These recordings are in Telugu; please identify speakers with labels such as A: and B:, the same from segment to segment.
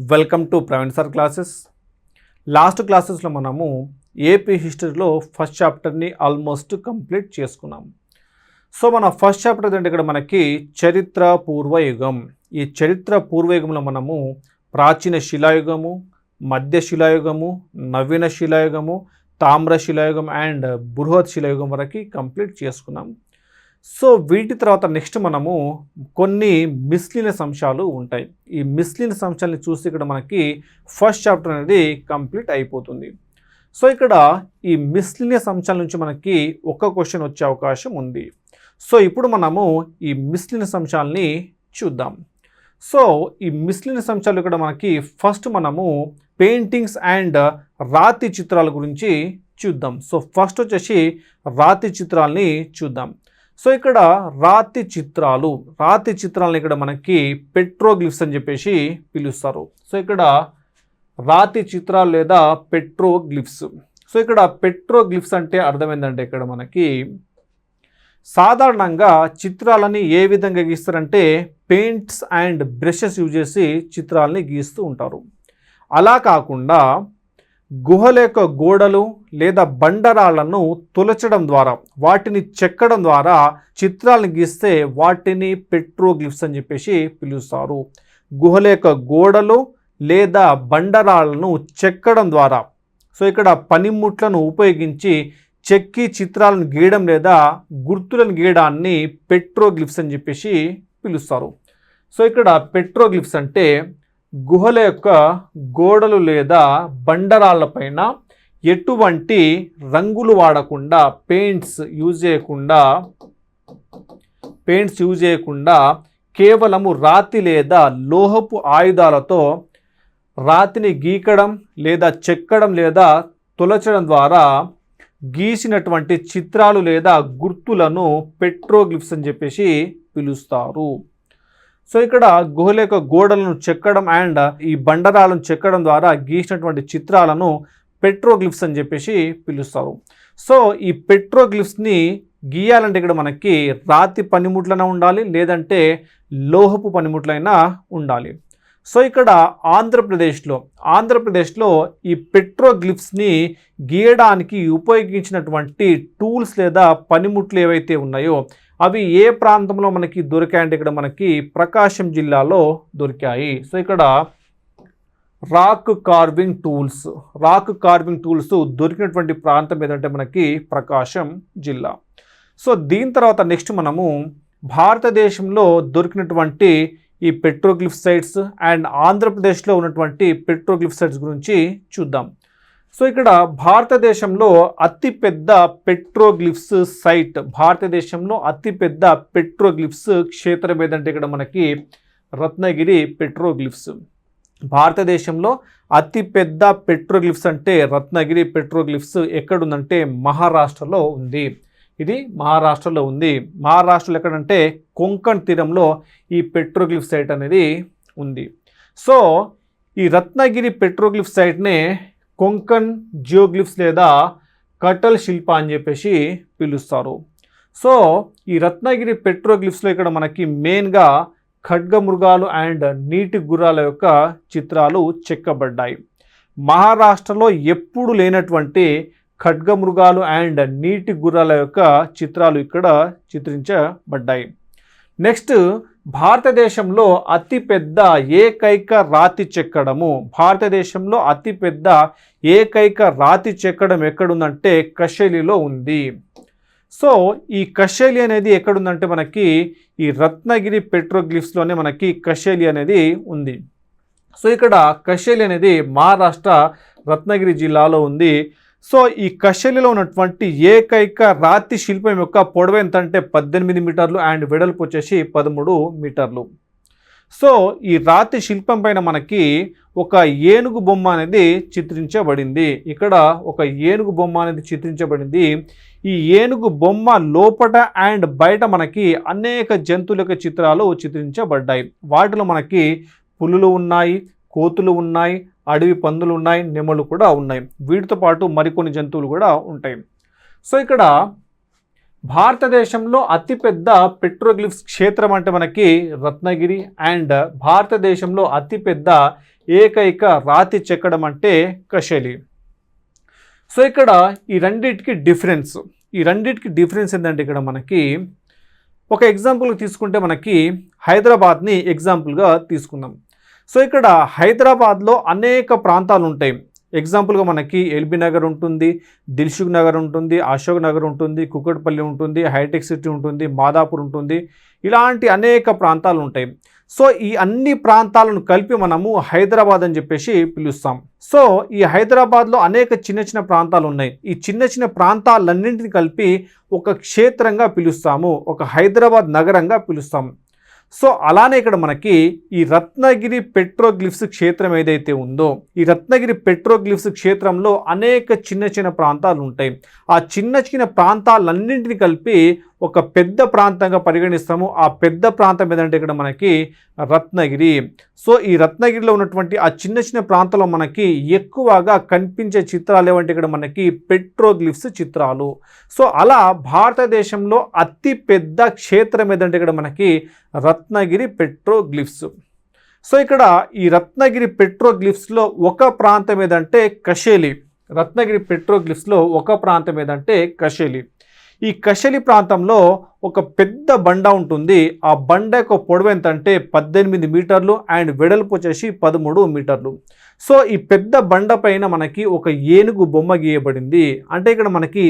A: Welcome to Praveen sir classes. Last క్లాసెస్లో మనము ఏపీ హిస్టరీలో ఫస్ట్ చాప్టర్ని ఆల్మోస్ట్ కంప్లీట్ చేసుకున్నాం. సో మన ఫస్ట్ చాప్టర్ ఏంటంటే ఇక్కడ మనకి చరిత్ర పూర్వయుగం. ఈ చరిత్ర పూర్వయుగంలో మనము ప్రాచీన శిలాయుగము, మధ్య శిలాయుగము, నవీన శిలాయుగము, తామ్ర శిలాయుగం అండ్ బృహత్ శిలాయుగం వరకు కంప్లీట్ చేసుకున్నాం. సో వీటి తర్వాత నెక్స్ట్ మనము కొన్ని మిస్లీనియస్ అంశాలు ఉంటాయి. ఈ మిస్లీనియస్ అంశాలని చూసి ఇక్కడ మనకి ఫస్ట్ చాప్టర్ అనేది కంప్లీట్ అయిపోతుంది. సో ఇక్కడ ఈ మిస్లీనియస్ అంశాల నుంచి మనకి ఒక క్వశ్చన్ వచ్చే అవకాశం ఉంది. సో ఇప్పుడు మనము ఈ మిస్లీనియస్ అంశాలని చూద్దాం. సో ఈ మిస్లీనియస్ అంశాలు ఇక్కడ మనకి ఫస్ట్ మనము పెయింటింగ్స్ అండ్ రాతి చిత్రాల గురించి చూద్దాం. సో ఫస్ట్ వచ్చేసి రాతి చిత్రాలని చూద్దాం. సో ఇక్కడ రాతి చిత్రాలని ఇక్కడ మనకి పెట్రోగ్లిఫ్స్ అని చెప్పేసి పిలుస్తారు. సో ఇక్కడ రాతి చిత్రాలు లేదా పెట్రోగ్లిఫ్స్. సో ఇక్కడ పెట్రోగ్లిఫ్స్ అంటే అర్థమైందంటే ఇక్కడ మనకి సాధారణంగా చిత్రాలని ఏ విధంగా గీస్తారంటే పెయింట్స్ అండ్ బ్రషెస్ యూజ్ చేసి చిత్రాలని గీస్తూ ఉంటారు. అలా కాకుండా గుహల యొక్క గోడలు లేదా బండరాళ్లను తులచడం ద్వారా, వాటిని చెక్కడం ద్వారా చిత్రాలను గీస్తే వాటిని పెట్రోగ్లిఫ్స్ అని చెప్పేసి పిలుస్తారు. గుహల యొక్క గోడలు లేదా బండరాళ్లను చెక్కడం ద్వారా, సో ఇక్కడ పనిముట్లను ఉపయోగించి చెక్కి చిత్రాలను గీయడం లేదా గుర్తులను గీయడాన్ని పెట్రోగ్లిఫ్స్ అని చెప్పేసి పిలుస్తారు. సో ఇక్కడ పెట్రోగ్లిఫ్స్ అంటే గుహల యొక్క గోడలు లేదా బండరాళ్ళపైన ఎటువంటి రంగులు వాడకుండా, పెయింట్స్ యూజ్ చేయకుండా కేవలము రాతి లేదా లోహపు ఆయుధాలతో రాతిని గీకడం లేదా చెక్కడం లేదా తులచడం ద్వారా గీసినటువంటి చిత్రాలు లేదా గుర్తులను పెట్రోగ్లిఫ్స్ అని చెప్పేసి పిలుస్తారు. సో ఇక్కడ గుహల యొక్క గోడలను చెక్కడం అండ్ ఈ బండరాలను చెక్కడం ద్వారా గీసినటువంటి చిత్రాలను పెట్రోగ్లిఫ్స్ అని చెప్పేసి పిలుస్తారు. సో ఈ పెట్రోగ్లిఫ్స్ని గీయాలంటే ఇక్కడ మనకి రాతి పనిముట్లైనా ఉండాలి, లేదంటే లోహపు పనిముట్లైనా ఉండాలి. సో ఇక్కడ ఆంధ్రప్రదేశ్లో ఈ పెట్రోగ్లిఫ్స్ని గీయడానికి ఉపయోగించినటువంటి టూల్స్ లేదా పనిముట్లు ఏవైతే ఉన్నాయో అవి ఏ ప్రాంతంలో మనకి దొరికాయంటే ఇక్కడ మనకి ప్రకాశం జిల్లాలో దొరికాయి. సో ఇక్కడ రాక్ కార్వింగ్ టూల్స్ దొరికినటువంటి ప్రాంతం ఏదంటే మనకి ప్రకాశం జిల్లా. సో దీని తర్వాత నెక్స్ట్ మనము భారతదేశంలో దొరికినటువంటి ఈ పెట్రోగ్లిఫ్ సైట్స్ అండ్ ఆంధ్రప్రదేశ్లో ఉన్నటువంటి పెట్రోగ్లిఫ్ సైట్స్ గురించి చూద్దాం. సో ఇక్కడ భారతదేశంలో అతిపెద్ద పెట్రోగ్లిఫ్స్ క్షేత్రం ఏదంటే ఇక్కడ మనకి రత్నగిరి పెట్రోగ్లిఫ్స్. భారతదేశంలో అతిపెద్ద పెట్రోగ్లిఫ్స్ అంటే రత్నగిరి పెట్రోగ్లిఫ్స్ ఎక్కడుందంటే మహారాష్ట్రలో ఉంది. ఇది మహారాష్ట్రలో ఉంది. మహారాష్ట్రలో ఎక్కడంటే కొంకణ్ తీరంలో ఈ పెట్రోగ్లిఫ్ సైట్ అనేది ఉంది. సో ఈ రత్నగిరి పెట్రోగ్లిఫ్ సైట్నే కొంకణ్ జియోగ్లిఫ్స్ లేదా కటల్ శిల్ప అని చెప్పేసి పిలుస్తారు. సో ఈ రత్నగిరి పెట్రోగ్లిఫ్స్లో ఇక్కడ మనకి మెయిన్గా ఖడ్గమృగాలు అండ్ నీటి గుర్రాల యొక్క చిత్రాలు చెక్కబడ్డాయి. మహారాష్ట్రలో ఎప్పుడు లేనటువంటి ఖడ్గమృగాలు అండ్ నీటి గుర్రాల యొక్క చిత్రాలు ఇక్కడ చిత్రించబడ్డాయి. నెక్స్ట్ భారతదేశంలో అతిపెద్ద ఏకైక రాతి చెక్కడం ఎక్కడుందంటే కషేలిలో ఉంది. సో ఈ కషేలి అనేది ఎక్కడుందంటే మనకి ఈ రత్నగిరి పెట్రోగ్లిఫ్స్లోనే మనకి కషేలి అనేది ఉంది. సో ఇక్కడ కషేలి అనేది మహారాష్ట్ర రత్నగిరి జిల్లాలో ఉంది. సో ఈ కషేలిలో ఉన్నటువంటి ఏకైక రాతి శిల్పం యొక్క పొడవు ఎంత అంటే 18 మీటర్లు అండ్ వెడల్పు వచ్చేసి 13 మీటర్లు. సో ఈ రాతి శిల్పం పైన మనకి ఒక ఏనుగు బొమ్మ అనేది చిత్రించబడింది. ఇక్కడ ఒక ఏనుగు బొమ్మ అనేది చిత్రించబడింది. ఈ ఏనుగు బొమ్మ లోపట అండ్ బయట మనకి అనేక జంతువుల యొక్క చిత్రాలు చిత్రించబడ్డాయి. వాటిలో మనకి పులులు ఉన్నాయి, కోతులు ఉన్నాయి, అడవి పందులు ఉన్నాయి, నెమలు కూడా ఉన్నాయి. వీటితో పాటు మరికొన్ని జంతువులు కూడా ఉంటాయి. సో ఇక్కడ భారతదేశంలో అతిపెద్ద పెట్రోగ్లిఫ్స్ క్షేత్రం అంటే మనకి రత్నగిరి అండ్ భారతదేశంలో అతిపెద్ద ఏకైక రాతి చెక్కడం అంటే కషేలి. సో ఇక్కడ ఈ రెండింటికి డిఫరెన్స్ ఏంటంటే ఇక్కడ మనకి ఒక ఎగ్జాంపుల్ తీసుకుంటే మనకి హైదరాబాద్ని ఎగ్జాంపుల్గా తీసుకుందాం. సో ఇక్కడ హైదరాబాద్లో అనేక ప్రాంతాలు ఉంటాయి. ఎగ్జాంపుల్గా మనకి ఎల్బీ నగర్ ఉంటుంది, దిల్సుఖ్ నగర్ ఉంటుంది, అశోక్ నగర్ ఉంటుంది, కుకట్పల్లి ఉంటుంది, హైటెక్ సిటీ ఉంటుంది, మాదాపూర్ ఉంటుంది, ఇలాంటి అనేక ప్రాంతాలు ఉంటాయి. సో ఈ అన్ని ప్రాంతాలను కలిపి మనము హైదరాబాద్ అని చెప్పేసి పిలుస్తాం. సో ఈ హైదరాబాద్లో అనేక చిన్న చిన్న ప్రాంతాలు ఉన్నాయి. ఈ చిన్న చిన్న ప్రాంతాలన్నింటినీ కలిపి ఒక క్షేత్రంగా పిలుస్తాము, ఒక హైదరాబాద్ నగరంగా పిలుస్తాం. సో అలానే ఇక్కడ మనకి ఈ రత్నగిరి పెట్రోగ్లిఫ్స్ క్షేత్రం ఏదైతే ఉందో, ఈ రత్నగిరి పెట్రోగ్లిఫ్స్ క్షేత్రంలో అనేక చిన్న చిన్న ప్రాంతాలు ఉంటాయి. ఆ చిన్న చిన్న ప్రాంతాలన్నింటినీ కలిపి ఒక పెద్ద ప్రాంతంగా పరిగణిస్తాము. ఆ పెద్ద ప్రాంతం ఏదంటే ఇక్కడ మనకి రత్నగిరి. సో ఈ రత్నగిరిలో ఉన్నటువంటి ఆ చిన్న చిన్న ప్రాంతంలో మనకి ఎక్కువగా కనిపించే చిత్రాలు ఏమంటే ఇక్కడ మనకి పెట్రోగ్లిఫ్స్ చిత్రాలు. సో అలా భారతదేశంలో అతి పెద్ద క్షేత్రం ఏదంటే ఇక్కడ మనకి రత్నగిరి పెట్రోగ్లిఫ్స్. సో ఇక్కడ ఈ రత్నగిరి పెట్రోగ్లిఫ్స్లో ఒక ప్రాంతం ఏదంటే కషేలి. రత్నగిరి పెట్రోగ్లిఫ్స్లో ఒక ప్రాంతం ఏదంటే కషేలి. ఈ కషేలి ప్రాంతంలో ఒక పెద్ద బండ ఉంటుంది. ఆ బండ యొక్క పొడవు ఎంత అంటే 18 మీటర్లు అండ్ వెడల్పు వచ్చేసి 13 మీటర్లు. సో ఈ పెద్ద బండ పైన మనకి ఒక ఏనుగు బొమ్మ గీయబడింది. అంటే ఇక్కడ మనకి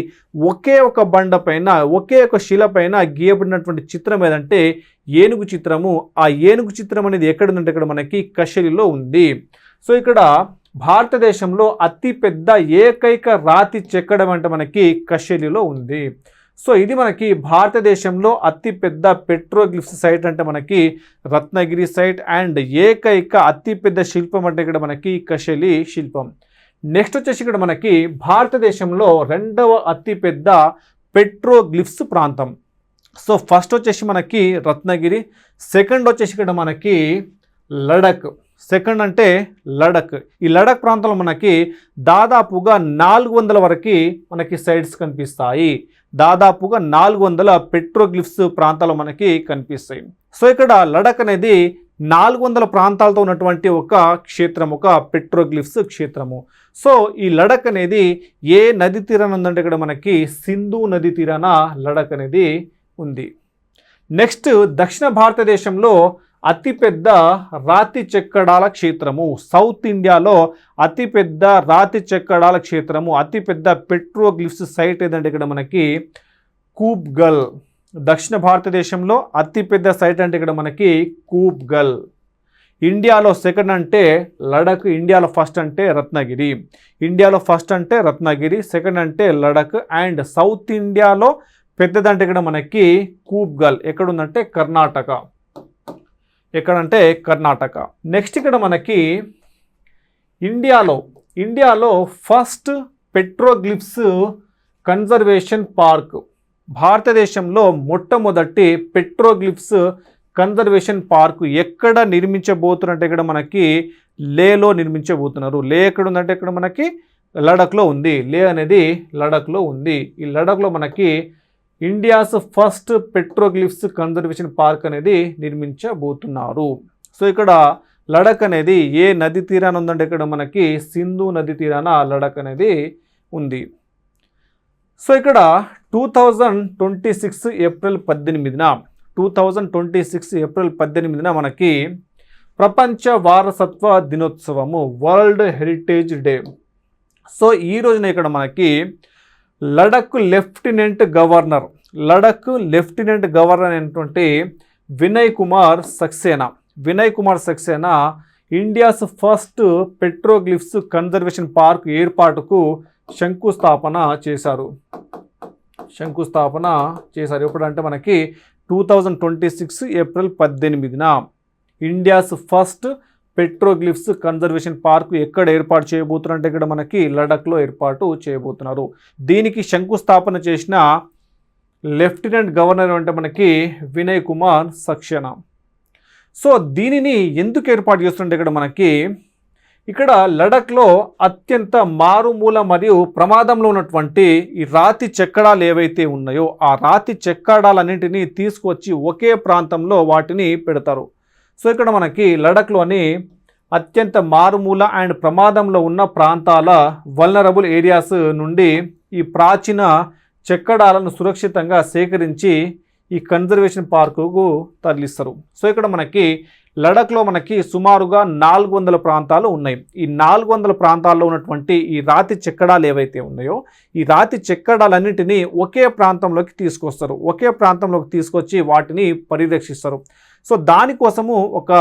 A: ఒకే ఒక బండ పైన, ఒకే ఒక శిల పైన గీయబడినటువంటి చిత్రం ఏదంటే ఏనుగు చిత్రము. ఆ ఏనుగు చిత్రం అనేది ఎక్కడుందంటే ఇక్కడ మనకి కషేలిలో ఉంది. సో ఇక్కడ భారతదేశంలో అతిపెద్ద ఏకైక రాతి చెక్కడం అంటే మనకి కషేలిలో ఉంది. సో ఇది మనకి భారతదేశంలో అతిపెద్ద పెట్రోగ్లిఫ్స్ సైట్ అంటే మనకి రత్నగిరి సైట్ అండ్ ఏకైక అతిపెద్ద శిల్పం అంటే ఇక్కడ మనకి కషేలి శిల్పం. నెక్స్ట్ వచ్చేసి ఇక్కడ మనకి భారతదేశంలో రెండవ అతిపెద్ద పెట్రోగ్లిఫ్స్ ప్రాంతం. సో ఫస్ట్ వచ్చేసి మనకి రత్నగిరి, సెకండ్ వచ్చేసి ఇక్కడ మనకి లడక్. సెకండ్ అంటే లడక్. ఈ లడక్ ప్రాంతంలో మనకి దాదాపుగా 400 వరకు మనకి సైట్స్ కనిపిస్తాయి. దాదాపుగా 400 పెట్రోగ్లిఫ్స్ ప్రాంతాలు మనకి కనిపిస్తాయి. సో ఇక్కడ లడక్ అనేది 400 ప్రాంతాలతో ఉన్నటువంటి ఒక క్షేత్రం, ఒక పెట్రోగ్లిఫ్స్ క్షేత్రము. సో ఈ లడక్ అనేది ఏ నది తీరాన ఉందంటే ఇక్కడ మనకి సింధు నది తీరాన లడక్ అనేది ఉంది. నెక్స్ట్ దక్షిణ భారతదేశంలో అతిపెద్ద రాతి చెక్కడాల క్షేత్రము, సౌత్ ఇండియాలో అతిపెద్ద రాతి చెక్కడాల క్షేత్రము, అతిపెద్ద పెట్రోగ్లిఫ్స్ సైట్ ఏదంటే ఇక్కడ మనకి కూబ్గల్. దక్షిణ భారతదేశంలో అతిపెద్ద సైట్ అంటే ఇక్కడ మనకి కూబ్గల్. ఇండియాలో సెకండ్ అంటే లడక్, ఇండియాలో ఫస్ట్ అంటే రత్నగిరి. ఇండియాలో ఫస్ట్ అంటే రత్నగిరి, సెకండ్ అంటే లడక్ అండ్ సౌత్ ఇండియాలో పెద్దదంటే ఇక్కడ మనకి కూబ్గల్. ఎక్కడుందంటే కర్ణాటక. ఎక్కడంటే కర్ణాటక. నెక్స్ట్ ఇక్కడ మనకి ఇండియాలో ఫస్ట్ పెట్రోగ్లిఫ్స్ కన్జర్వేషన్ పార్క్. భారతదేశంలో మొట్టమొదటి పెట్రోగ్లిఫ్స్ కన్జర్వేషన్ పార్క్ ఎక్కడ నిర్మించబోతున్నట్టు ఇక్కడ మనకి లేలో నిర్మించబోతున్నారు. లే ఎక్కడ ఉందంటే ఇక్కడ మనకి లడఖ్లో ఉంది. లే అనేది లడఖ్లో ఉంది. ఈ లడఖ్లో మనకి India's first petroglyphs conservation park అనేది నిర్మించబోతున్నారు. సో ఇక్కడ లడక్ అనేది ఏ నది తీరాన ఉందంటే ఇక్కడ మనకి సింధు నది తీరాన లడక్ అనేది ఉంది. సో ఇక్కడ 2026 ఏప్రిల్ 18న మనకి ప్రపంచ వారసత్వ దినోత్సవము, వరల్డ్ హెరిటేజ్ డే. సో ఈ రోజున ఇక్కడ మనకి లడక్ లెఫ్టినెంట్ గవర్నర్ అయినటువంటి Vinay Kumar Saxena India's first petroglyphs conservation park ఏర్పాటుకు శంకుస్థాపన చేశారు. ఎప్పుడంటే మనకి 2026 ఏప్రిల్ 18న India's first petroglyphs conservation park ఎక్కడ ఏర్పాటు చేయబోతున్నారు అంటే ఇక్కడ మనకి లడఖ్లో ఏర్పాటు చేయబోతున్నారు. దీనికి శంకుస్థాపన చేసిన లెఫ్టినెంట్ గవర్నర్ అంటే మనకి వినయ్ కుమార్ సక్సేనా. సో దీనిని ఎందుకు ఏర్పాటు చేస్తుంటే ఇక్కడ మనకి ఇక్కడ లడఖ్లో అత్యంత మారుమూల మరియు ప్రమాదంలో ఉన్నటువంటి ఈ రాతి చెక్కడాలు ఏవైతే ఉన్నాయో ఆ రాతి చెక్కడాలన్నింటినీ తీసుకొచ్చి ఒకే ప్రాంతంలో వాటిని పెడతారు. సో ఇక్కడ మనకి లడఖ్లోని అత్యంత మారుమూల అండ్ ప్రమాదంలో ఉన్న ప్రాంతాల వల్నరబుల్ ఏరియాస్ నుండి ఈ ప్రాచీన చెక్కడాలను సురక్షితంగా సేకరించి ఈ కన్జర్వేషన్ పార్కుకు తరలిస్తారు. సో ఇక్కడ మనకి లడఖ్లో మనకి సుమారుగా 400 ప్రాంతాలు ఉన్నాయి. ఈ 400 ప్రాంతాల్లో ఉన్నటువంటి ఈ రాతి చెక్కడాలు ఏవైతే ఉన్నాయో ఈ రాతి చెక్కడాలన్నింటినీ ఒకే ప్రాంతంలోకి తీసుకొస్తారు. ఒకే ప్రాంతంలోకి తీసుకొచ్చి వాటిని పరిరక్షిస్తారు. సో దానికోసము ఒక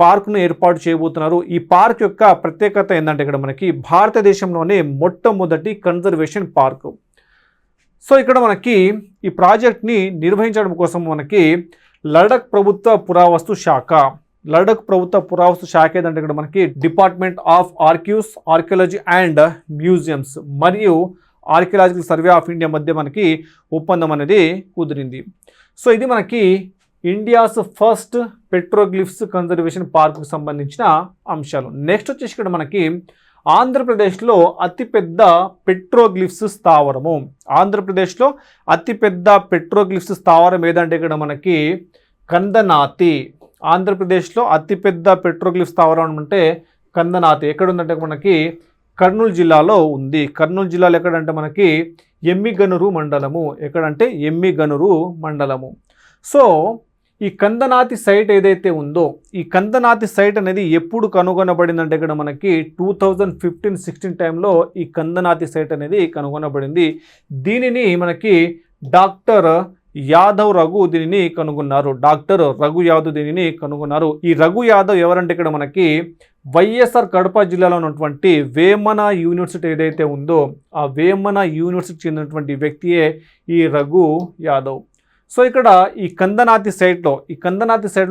A: పార్కును ఏర్పాటు చేయబోతున్నారు. ఈ పార్క్ యొక్క ప్రత్యేకత ఏంటంటే ఇక్కడ మనకి భారతదేశంలోనే మొట్టమొదటి కన్జర్వేషన్ పార్కు. సో ఇక్కడ మనకి ఈ ప్రాజెక్ట్ని నిర్వహించడం కోసం మనకి లడఖ్ ప్రభుత్వ పురావస్తు శాఖ ఏదంటే ఇక్కడ మనకి department of archives, archaeology and museums మరియు ఆర్కియాలజికల్ సర్వే ఆఫ్ ఇండియా మధ్య మనకి ఒప్పందం అనేది కుదిరింది. సో ఇది మనకి ఇండియాస్ ఫస్ట్ పెట్రోగ్లిఫ్స్ కన్జర్వేషన్ పార్కుకు సంబంధించిన అంశాలు. నెక్స్ట్ వచ్చేసి ఇక్కడ మనకి ఆంధ్రప్రదేశ్లో అతిపెద్ద పెట్రోగ్లిఫ్స్ స్థావరము. ఆంధ్రప్రదేశ్లో అతిపెద్ద పెట్రోగ్లిఫ్స్ స్థావరం ఏదంటే ఇక్కడ మనకి కందనాతి. ఆంధ్రప్రదేశ్లో అతిపెద్ద పెట్రోగ్లిఫ్ స్థావరం అంటే కందనాతి. ఎక్కడ ఉందంటే మనకి కర్నూలు జిల్లాలో ఉంది. కర్నూలు జిల్లాలో ఎక్కడంటే మనకి ఎమ్మిగనూరు మండలము. ఎక్కడంటే ఎమ్మిగనూరు మండలము. సో ఈ కందనాతి సైట్ ఏదైతే ఉందో ఈ కందనాతి సైట్ అనేది ఎప్పుడు కనుగొనబడిందంటే ఇక్కడ మనకి 2015-16 టైంలో ఈ కందనాతి సైట్ అనేది కనుగొనబడింది. దీనిని మనకి డాక్టర్ యాదవ్ రఘు దీనిని కనుగొన్నారు. డాక్టర్ రఘు యాదవ్ దీనిని కనుగొన్నారు. ఈ రఘు యాదవ్ ఎవరంటే ఇక్కడ మనకి వైఎస్ఆర్ కడప జిల్లాలో ఉన్నటువంటి వేమన యూనివర్సిటీ ఏదైతే ఉందో ఆ వేమన యూనివర్సిటీకి చెందినటువంటి వ్యక్తియే ఈ రఘు యాదవ్. సో ఇక్కడ ఈ కందనాతి సైట్లో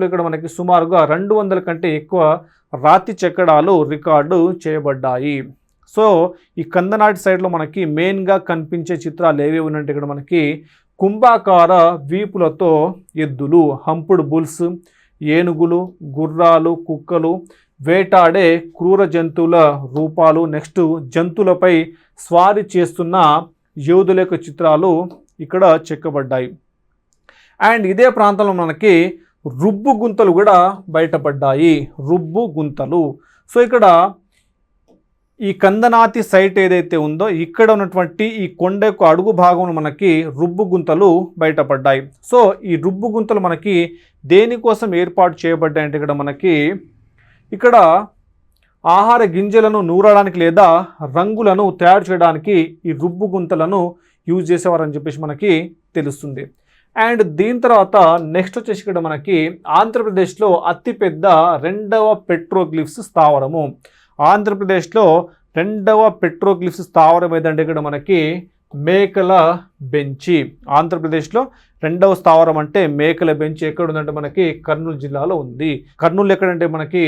A: ఇక్కడ మనకి సుమారుగా 200 కంటే ఎక్కువ రాతి చెక్కడాలు రికార్డు చేయబడ్డాయి. సో ఈ కందనాటి సైట్లో మనకి మెయిన్గా కనిపించే చిత్రాలు ఏవి ఉన్నట్టు ఇక్కడ మనకి కుంభాకార వీపులతో ఎద్దులు, హంపుడ్ బుల్స్, ఏనుగులు, గుర్రాలు, కుక్కలు, వేటాడే క్రూర జంతువుల రూపాలు, నెక్స్ట్ జంతువులపై స్వారీ చేస్తున్న యోధుల యొక్క చిత్రాలు ఇక్కడ చెక్కబడ్డాయి. అండ్ ఇదే ప్రాంతంలో మనకి రుబ్బు గుంతలు కూడా బయటపడ్డాయి. రుబ్బు గుంతలు. సో ఇక్కడ ఈ కందనాతి సైట్ ఏదైతే ఉందో ఇక్కడ ఉన్నటువంటి ఈ కొండ యొక్క అడుగు భాగంలో మనకి రుబ్బు గుంతలు బయటపడ్డాయి. సో ఈ రుబ్బు గుంతలు మనకి దేనికోసం ఏర్పాటు చేయబడ్డాయి అంటే ఇక్కడ ఆహార గింజలను నూరడానికి లేదా రంగులను తయారు చేయడానికి ఈ రుబ్బు గుంతలను యూజ్ చేసేవారని చెప్పేసి మనకి తెలుస్తుంది. అండ్ దీని తర్వాత నెక్స్ట్ వచ్చేసి ఇక్కడ మనకి ఆంధ్రప్రదేశ్లో అతిపెద్ద 2వ పెట్రోగ్లిఫ్స్ స్థావరము. ఆంధ్రప్రదేశ్లో 2వ పెట్రోగ్లిఫ్స్ స్థావరం ఏదంటే ఇక్కడ మనకి మేకల బెంచి. ఆంధ్రప్రదేశ్లో 2వ స్థావరం అంటే మేకల బెంచి ఎక్కడ ఉందంటే మనకి కర్నూలు జిల్లాలో ఉంది. కర్నూలు ఎక్కడంటే మనకి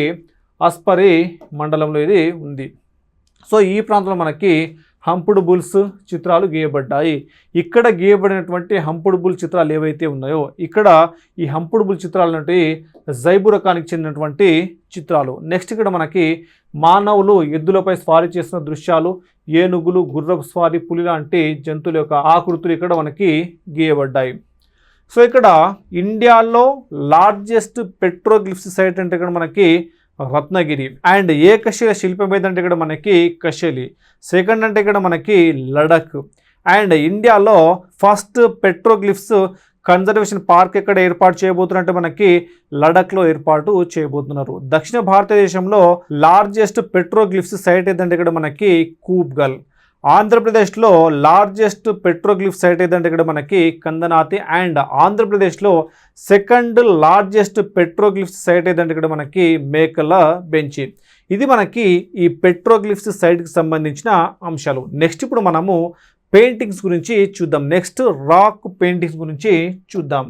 A: అస్పరి మండలంలో ఇది ఉంది. సో ఈ ప్రాంతంలో మనకి హంపుడ్ బుల్స్ చిత్రాలు గీయబడ్డాయి. ఇక్కడ గీయబడినటువంటి హంపుడ్ బుల్ చిత్రాలు ఏవైతే ఉన్నాయో ఇక్కడ ఈ హంపుడ్ బుల్ చిత్రాలు అంటే జైబు రకానికి చెందినటువంటి చిత్రాలు. నెక్స్ట్ ఇక్కడ మనకి మానవులు ఎద్దులపై స్వారీ చేస్తున్న దృశ్యాలు, ఏనుగులు, గుర్రపు స్వారీ, పులి లాంటి జంతువుల యొక్క ఆకృతులు ఇక్కడ మనకి గీయబడ్డాయి. సో ఇక్కడ ఇండియాలో లార్జెస్ట్ పెట్రోగ్లిఫ్స్ సైట్ అంటే ఇక్కడ మనకి రత్నగిరి. అండ్ ఏకశిల శిల్పం ఏదంటే ఇక్కడ మనకి కశలి. సెకండ్ అంటే ఇక్కడ మనకి లడఖ్. అండ్ ఇండియాలో ఫస్ట్ పెట్రోగ్లిఫ్స్ కన్జర్వేషన్ పార్క్ ఎక్కడ ఏర్పాటు చేయబోతున్నారంటే మనకి లడఖ్లో ఏర్పాటు చేయబోతున్నారు. దక్షిణ భారతదేశంలో లార్జెస్ట్ పెట్రోగ్లిఫ్స్ సైట్ ఏదంటే ఇక్కడ మనకి కూబ్గల్. ఆంధ్రప్రదేశ్లో లార్జెస్ట్ పెట్రోగ్లిఫ్ సైట్ ఏదంటే ఇక్కడ మనకి కందనాతి. అండ్ ఆంధ్రప్రదేశ్లో సెకండ్ లార్జెస్ట్ పెట్రోగ్లిఫ్స్ సైట్ ఏదంటే ఇక్కడ మనకి మేకల బెంచి. ఇది మనకి ఈ పెట్రోగ్లిఫ్స్ సైట్కి సంబంధించిన అంశాలు. నెక్స్ట్ ఇప్పుడు మనము పెయింటింగ్స్ గురించి చూద్దాం. నెక్స్ట్ రాక్ పెయింటింగ్స్ గురించి చూద్దాం.